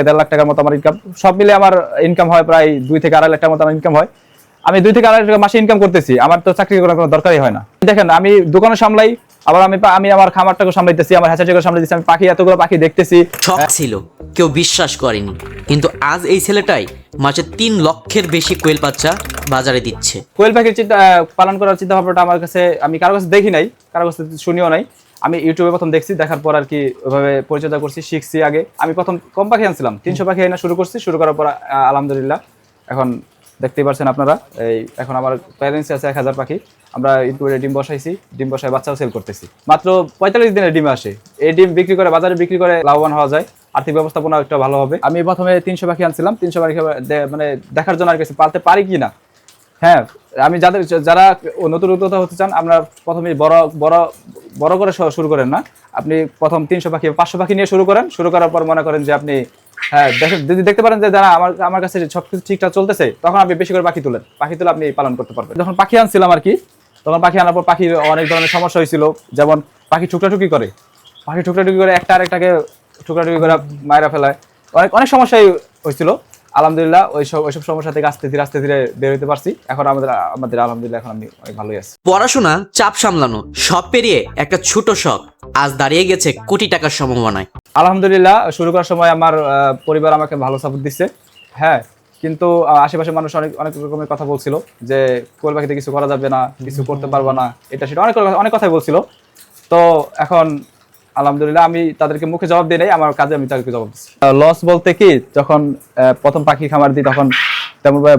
1.5 লাখ টাকার মতো আমার ইনকাম, সব মিলে আমার ইনকাম হয় প্রায় 2 থেকে 2.5 লাখ টাকার মতো আমার ইনকাম হয়। আমি 2 থেকে 2.5 লাখ টাকা মাসে ইনকাম করতেছি, আমার তো চাকরি করার কোনো দরকারই হয় না। দেখেন আমি দোকানে সামলাই, আবার আমি আমার খামারটাকে সামলাইতেছি, আমার হ্যাচারিটাকে সামলাইতেছি, আমি পাখি এতগুলো পাখি দেখতেছি। শখ ছিল, কেউ বিশ্বাস করেনি, কিন্তু আজ এই ছেলেটাই মাসে 3 লক্ষের বেশি কোয়েল বাচ্চা বাজারে দিচ্ছে। কোয়েল পাখির চিন্তা পালন করার চিন্তা ভাবনাটা আমার কাছে, আমি কারো কাছে দেখি নাই, কারো কাছে শুনিও নাই। আমি ইউটিউবে প্রথম দেখছি, দেখার পর আর কি ওইভাবে পরিচর্যা করছি, শিখছি। আগে আমি প্রথম কম পাখি আনছিলাম, 300 পাখি আনা শুরু করছি। শুরু করার পর আলহামদুলিল্লাহ এখন দেখতেই পাচ্ছেন আপনারা, এখন আমার প্যারেন্টস আছে 1000 পাখি। আমরা ইনকিউবেটরে ডিম বসাইছি, ডিম বসায় বাচ্চাও সেল করতেছি। মাত্র 45 দিনের ডিম আসে। এই ডিম বিক্রি করে বাজারে বিক্রি করে লাভবান হওয়া যায়, আর্থিক ব্যবস্থাপনা একটু ভালো হবে। আমি প্রথমে 300 পাখি আনছিলাম, 300 পাখি মানে দেখার জন্য আর কিছু পালতে পারি কি না। হ্যাঁ, আমি যারা নতুন উদ্যোক্তা হতে চান, আমরা প্রথমে বড় করে শুরু করেন না। আপনি প্রথম 300 পাখি 500 পাখি নিয়ে শুরু করেন। শুরু করার পর মনে করেন যে আপনি যদি দেখতে পারেন যে যারা আমার কাছে সবকিছু ঠিকঠাক চলতেছে, তখন আপনি বেশি করে পাখি তুলে আপনি পালন করতে পারবেন। যখন পাখি আনছিলাম আর কি, তখন পাখি আনার পর পাখির অনেক ধরনের সমস্যা হয়েছিল। যেমন পাখি টুকরাটুকি করে, একটা আরেকটাকে টুকরাটুকি করে মায়েরা ফেলায়, অনেক সমস্যাই হয়েছিল। আলহামদুলিল্লাহ ওইসব সমস্যা থেকে আস্তে ধীরে বের হতে পারছি। এখন আমাদের আলহামদুলিল্লাহ এখন আমি অনেক ভালোই আছি। পড়াশোনা, চাপ সামলানো সব পেরিয়ে একটা ছোট শখ আজ দাঁড়িয়ে গেছে কোটি টাকার সম্ভাবনায়। আলহামদুলিল্লাহ শুরু করার সময় আমার পরিবার আমাকে ভালো সাপোর্ট দিচ্ছে। হ্যাঁ, কিন্তু আশেপাশে মানুষ অনেক রকমের কথা বলছিল যে কোয়েল পাখিতে কিছু করা যাবে না, কিছু করতে পারবো না, এটা সেটা অনেক কথাই বলছিল। তো এখন আলহামদুলিল্লাহ আমি তাদেরকে মুখে জবাব দিই নাই, আমার কাজে আমি তাদেরকে জবাব দিচ্ছি। লস বলতে কি, যখন প্রথম পাখি খামার দিই তখন তেমনভাবে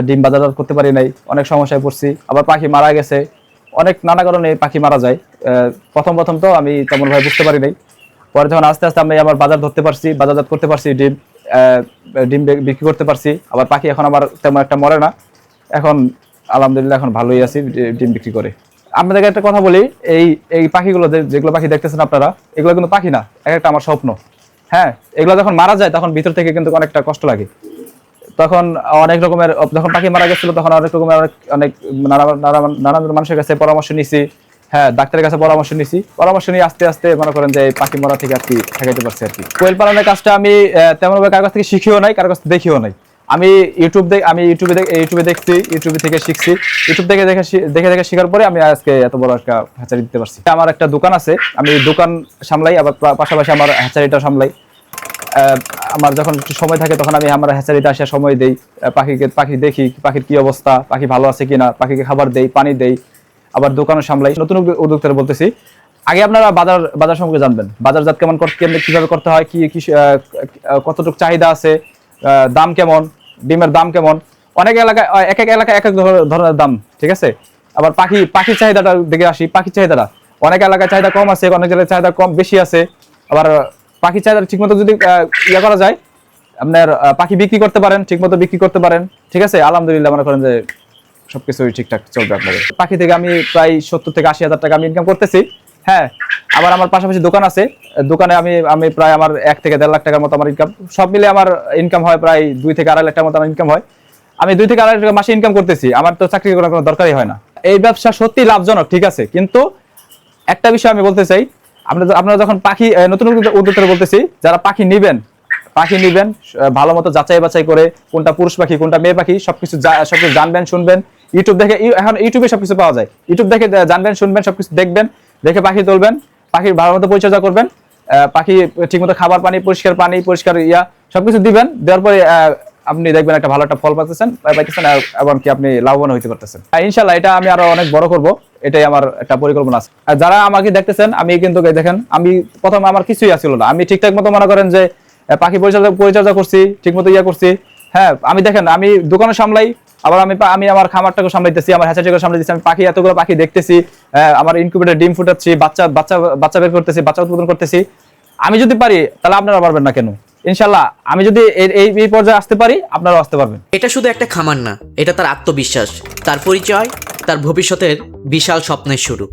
ডিম বাজারজাত করতে পারি নাই, অনেক সমস্যায় পড়ছি। আবার পাখি মারা গেছে, নানা কারণে পাখি মারা যায়। প্রথম তো আমি তেমনভাবে বুঝতে পারি নাই। পরে যখন আস্তে আস্তে আমি আমার বাজার ধরতে পারছি, বাজারজাত করতে পারছি, ডিম বিক্রি করতে পারছি। আবার পাখি এখন আমার তেমন একটা মরে না। এখন আলহামদুলিল্লাহ এখন ভালোই আছি ডিম বিক্রি করে। আপনাদেরকে একটা কথা বলি, এই পাখিগুলো যেগুলো পাখি দেখতেছেন আপনারা, এগুলো কিন্তু পাখি না, একটা আমার স্বপ্ন। হ্যাঁ, এগুলো যখন মারা যায় তখন ভিতর থেকে কিন্তু অনেকটা কষ্ট লাগে। তখন অনেক রকমের, যখন পাখি মারা গেছিল তখন অনেক রকমের অনেক নানান মানুষের কাছে পরামর্শ নিছি। হ্যাঁ, ডাক্তারের কাছে পরামর্শ নিয়ে আস্তে আস্তে মনে করেন যে পাখি মরা থেকে আর কি ঠেকাইতে পারছি আর কি। কোয়েল পালনের কাজটা আমি তেমনভাবে কারো কাছ থেকে শিখিও নাই, কারো কাছ থেকে দেখিও নাই। আমি ইউটিউবে দেখছি, ইউটিউব থেকে শিখছি। ইউটিউব থেকে দেখে শেখার পরে আমি আজকে এত বড় একটা হ্যাচারি দিতে পারছি। আমার একটা দোকান আছে, আমি দোকান সামলাই, আবার পাশাপাশি আমার হ্যাচারিটা সামলাই। আমার যখন একটু সময় থাকে তখন আমি আমার হ্যাচারিতে আসা সময় দেই, পাখি দেখি, পাখির কি অবস্থা, পাখি ভালো আছে কিনা, পাখিকে খাবার দেই, পানি দেই, আবার দোকানও সামলাই। নতুন উদ্যোক্তারা বলতেছি, আগে আপনারা বাজার সম্পর্কে জানবেন, বাজারজাত কিভাবে করতে হয়, কি কতটুকু চাহিদা আছে, দাম কেমন, ডিমের দাম কেমন। অনেক এলাকায় এক এক ধরনের দাম, ঠিক আছে। আবার পাখির চাহিদাটা দেখে আসি, পাখির চাহিদাটা অনেক এলাকায় চাহিদা কম আছে, অনেক জায়গায় চাহিদা কম বেশি আছে। আবার পাখির চাহিদা ঠিকমতো যদি করা যায়, আপনার পাখি বিক্রি করতে পারেন, ঠিকমতো বিক্রি করতে পারেন, ঠিক আছে। আলহামদুলিল্লাহ মনে করেন যে সবকিছুই ঠিকঠাক চলবে আপনাদের। পাখি থেকে আমি প্রায় 70 থেকে 80 হাজার টাকা আমি ইনকাম করতেছি। হ্যাঁ, আবার আমার পাশাপাশি দোকান আছে, দোকানে আমি প্রায় আমার 1 থেকে 1.5 লাখ টাকার মতো আমার ইনকাম, সব মিলে আমার ইনকাম হয় প্রায় 2 থেকে 2.5 লাখ টাকার মতো আমার ইনকাম হয়। আমি 2 থেকে 2.5 লাখ টাকা মাসে ইনকাম করতেছি, আমার তো চাকরি করার কোনো দরকারই হয় না। এই ব্যবসা সত্যি লাভজনক, ঠিক আছে, কিন্তু একটা বিষয় আমি বলতে চাই, আপনারা যখন পাখি নতুন উদ্যোক্তারা বলতেছি, যারা পাখি নিবেন ভালো মতো যাচাই বাছাই করে, কোনটা পুরুষ পাখি কোনটা মেয়ে পাখি সবকিছু জানবেন, শুনবেন। ইউটিউব দেখে, এখন ইউটিউবে সবকিছু পাওয়া যায়, ইউটিউব দেখে জানবেন, শুনবেন, সবকিছু দেখবেন, দেখে পাখি তুলবেন, পাখির ভালো মতো পরিচর্যা করবেন, পাখি ঠিকমতো খাবার পানি পরিষ্কার সবকিছু দিবেন। দেওয়ার পরে আপনি দেখবেন একটা ভালো একটা ফল পাইতেছেন, এবং কি আপনি লাভবান হইতে পারতেছেন। ইনশাল্লাহ এটা আমি আরো অনেক বড় করব, এটাই আমার একটা পরিকল্পনা আছে। আর যারা আমাকে দেখতেছেন, আমি কিন্তু দেখেন, আমি প্রথমে আমার কিছুই আসছিল না, আমি ঠিকঠাক মতো মনে করেন যে পাখি পরিচর্যা করছি, ঠিকমতো করছি। হ্যাঁ, আমি দোকানে সামলাই, আবার আমি আমার খামারটাকে সামলাইতেছি, আমার হ্যাচারিটাকে সামলাইতেছি, আমি পাখি এতগুলো পাখি দেখতেছি, আমার ইনকিউবেটরে ডিম ফুটাচ্ছি, বাচ্চা বের করতেছি, বাচ্চা উৎপাদন করতেছি। আমি যদি পারি তাহলে আপনারা পারবেন না কেন? ইনশাল্লাহ আমি যদি এই পর্যায়ে আসতে পারি, আপনারাও আসতে পারবেন। এটা শুধু একটা খামার না, এটা তার আত্মবিশ্বাস, তার পরিচয়, তার ভবিষ্যতের বিশাল স্বপ্নের শুরু।